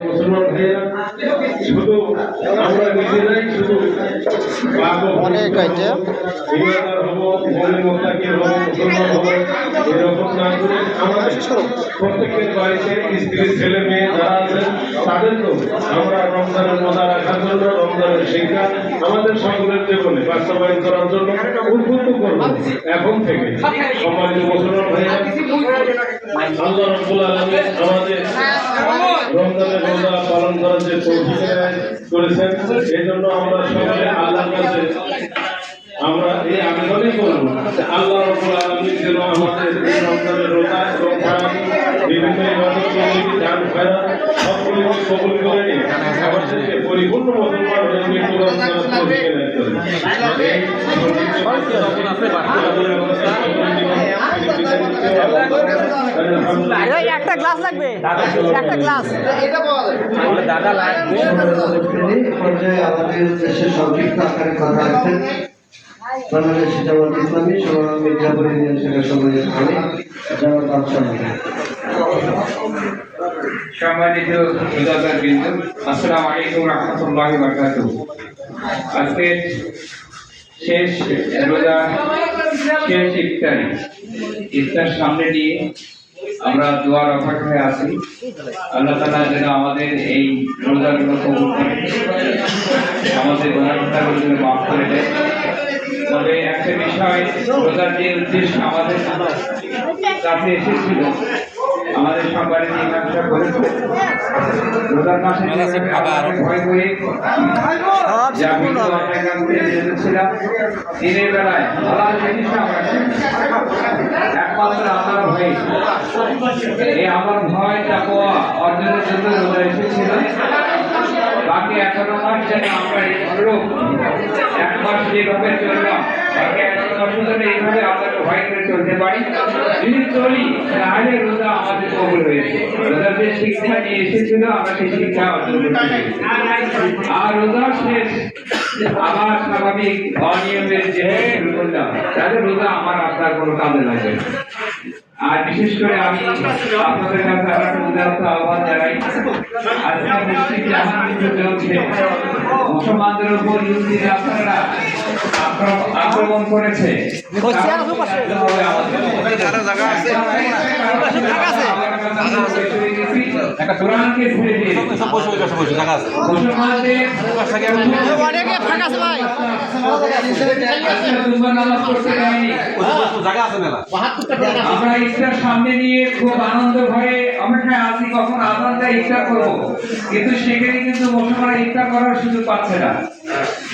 মুসলমান ভাইয়েরা শুধু আমরা নিজেরাই শুধু অনেক আইটেম ইমানদার হবো, মুমিন মুত্তাকিন হবো, মুসলমান হবো, এরকম না করে আমাদের প্রত্যেকের বাড়িতে স্ত্রী ছেলে মেয়ে যারা আছেন তাদেরকেও আমরা রমজানের মজা রাখার জন্য, রমজানের শিক্ষা আমাদের সকলের জীবনে বাস্তবায়ন করার জন্য উদ্বুদ্ধ করবো এখন থেকে। সম্মানিত মুসলমান ভাইয়েরা, আল্লাহ রাব্বুল আলামিন আমাদের রমজানের রোজা পালন করার যে তৌফিক করেছেন, এই জন্য আমরা সকলে আল্লাহর কাছে আমরা এই আবেদনই করব যে আল্লাহ রাব্বুল আলামিন যেন আমাদের এই রমজানের রোজা এবং বিভিন্ন ইবাদত দান খয়রাত সবগুলো কবুল করে নিয়ে আমাদেরকে পরিপূর্ণ মুসলমান হয়ে মৃত্যুবরণ করার তৌফিক দান করেন। একটা গ্লাস লাগবে, একটা গ্লাস দাদা লাগবে। পর্যায়ে আমাদের দেশের সংক্ষিপ্ত আকারে কথা রাখছেন বাংলাদেশ জামাত ইসলামী সোনারগাঁ মির্জাপুর ইউনিয়ন শাখার সম্মানিত জামাত সম্মানিত বিন্দু, আসসালামু আলাইকুম রাহমাতুল্লাহি ওয়া বারাকাতুহু। আজকে শেষ রোজা, শেষ ইফতার সামনে নিয়ে আমরা দোয়ার অপেক্ষায় আছি। আল্লাহ তাআলা যেন আমাদের এই রোজাগুলো কবুল করে, আমাদের গুনাহগুলো যেন মাফ করে দেয়। তবে একটা বিষয়, রোজার যে উদ্দেশ্য আমাদের কাছে এসেছিল, আমাদের সম্মানিত ইমাম সাহেব বলেছেন রোজার মাসে ভয় করে দিনের বেলায় হালাল জিনিস একমাত্র আমার ভয়, এই আমার ভয় তাকওয়া অর্জনের জন্য রোজা এসেছিল। বাকি 11 মাস যেন আমরা এই অনুরূপ এক মাস যেভাবে চললাম, বাকি 11 মাস ধরে এইভাবে আমাদের ভয় করে চলতে পারি। যদি চলি তাহলে রোজা আমাদের কবুল হয়েছে। রোজার যে শিক্ষা নিয়ে এসেছিল আমরা সেই শিক্ষা অর্জন করতে, আর রোজা শেষ আবার স্বাভাবিক অনিয়মের যে করলাম তাহলে রোজা আমার আপনার কোনো কাজে লাগবে না। আর বিশেষ করে আমি আপনাদের কাছে একটা আহ্বান জানাই, আজকে মসজিদে আমার কিছু চলছে, মুসলমানদের উপর ইহুদিরা আপনারা আক্রমণ করেছে। কোরআনকে ছেড়ে দিয়ে আমরা ইফতার সামনে নিয়ে খুব আনন্দ ভয়ে অপেক্ষায় আছি কখন আজান দেয় ইফতার করবো, কিন্তু সেখানে কিন্তু মুসলমানরা ইফতার করার সুযোগ পাচ্ছে না।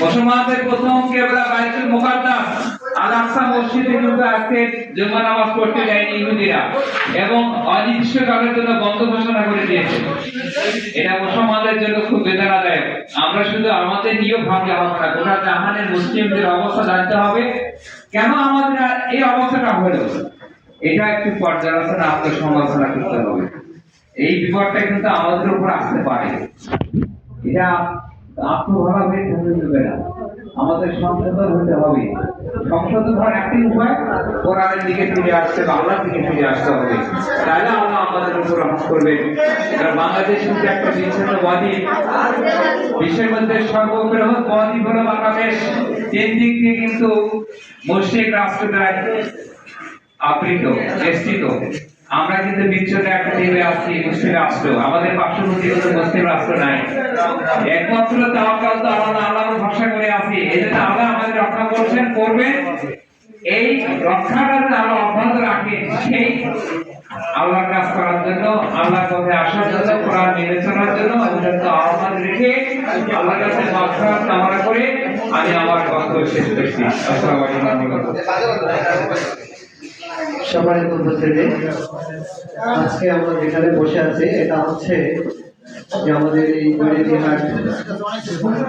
মুসলমানদের প্রথম কিবলা বাইতুল মুকাদ্দাস আল আকসা মসজিদে কিন্তু আজকে জুমা নামাজ পড়তে যায়নি ইহুদিরা এবং অনির্দিষ্টকালের জন্য বন্ধ ঘোষণা করে দিয়েছে। এটা মুসলমানদের জন্য খুব বেদনাদায়ক। আমরা শুধু আমাদের নিয়েও ভাবলে হবে না, গোটা জাহানের মুসলিমদের অবস্থা জানতে হবে কেন আমাদের এই অবস্থাটা হলো। এটা একটু পর্যালোচনা আত্মসমালোচনা করতে হবে। এই বিপদটা কিন্তু আমাদের উপর আসতে পারে, এটা আত্মভাবা হয়ে থাকতে দেবে না, আমাদের সংশোধন হতে হবে। সংশোধন হওয়ার একটি উপায় কোরআনের দিকে ফিরে আসতে, বাংলার দিকে ফিরে আসতে হবে, তাহলে আল্লাহ আমাদের উপর রহমত করবেন। বাংলাদেশ কিন্তু একটা বিচ্ছিন্নবাদী, বিশ্বের মধ্যে সর্ববৃহৎ বদ্বীপ হলো বাংলাদেশ। তিন দিক দিয়ে কিন্তু মুশরিক রাষ্ট্র দ্বারা আবৃত, বেষ্টিত। আমরা কিন্তু বিচ্ছিন্ন একটা দ্বীপে আছি, মুসলিম রাষ্ট্র। আমাদের পার্শ্ববর্তী কোনো মুসলিম রাষ্ট্র নাই, একমাত্র তাওয়াক্কাল তো আল্লাহর ভরসা করে আছি। এজন্য আল্লাহ আমাদের রক্ষা করছেন, করবেন। এই রক্ষাটা যদি আল্লাহ অব্যাহত রাখেন, সেই আল্লাহর কাজ করার জন্য, আল্লাহর পথে আসার জন্য, কোরআন মেনে চলার জন্য আহ্বান রেখে আল্লাহর কাছে মাগফিরাত কামনা করে আমি আমার বক্তব্য শেষ করছি। আসসালামু আলাইকুম। সম্মানিত উপস্থিতি, আজকে আমরা যেখানে বসে আছি এটা হচ্ছে যে আমাদের এই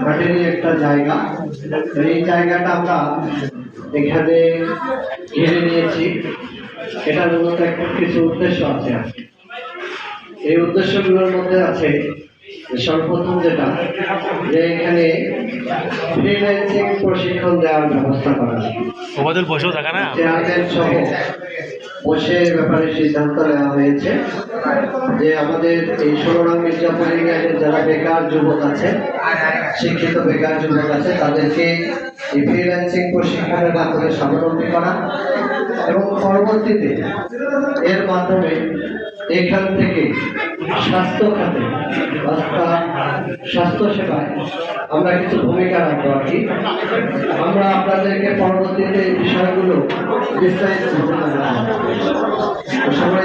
হাটেরই একটা জায়গা। এই জায়গাটা আমরা এখানে ঘিরে নিয়েছি। এটার মূলত একটা কিছু উদ্দেশ্য আছে। এই উদ্দেশ্যগুলোর মধ্যে আছে সর্বপ্রথম যেটা যে এখানে ফ্রিল্যান্সিং প্রশিক্ষণ দেওয়ার ব্যবস্থা করা চেয়ারম্যান সহ বসে এ ব্যাপারে সিদ্ধান্ত নেওয়া হয়েছে যে আমাদের এই 16 নং মির্জাপুর ইউনিয়নের যারা বেকার যুবক আছে, শিক্ষিত বেকার যুবক আছে, তাদেরকে এই ফ্রিল্যান্সিং প্রশিক্ষণের মাধ্যমে স্বাবলম্বী করা এবং পরবর্তীতে এর মাধ্যমে এখান থেকে স্বাস্থ্য খাতে অর্থাৎ স্বাস্থ্য সেবায় আমরা কিছু ভূমিকা রাখবো আর কি। আমরা আপনাদেরকে পরবর্তীতে এই বিষয়গুলো বিস্তারিত সবাই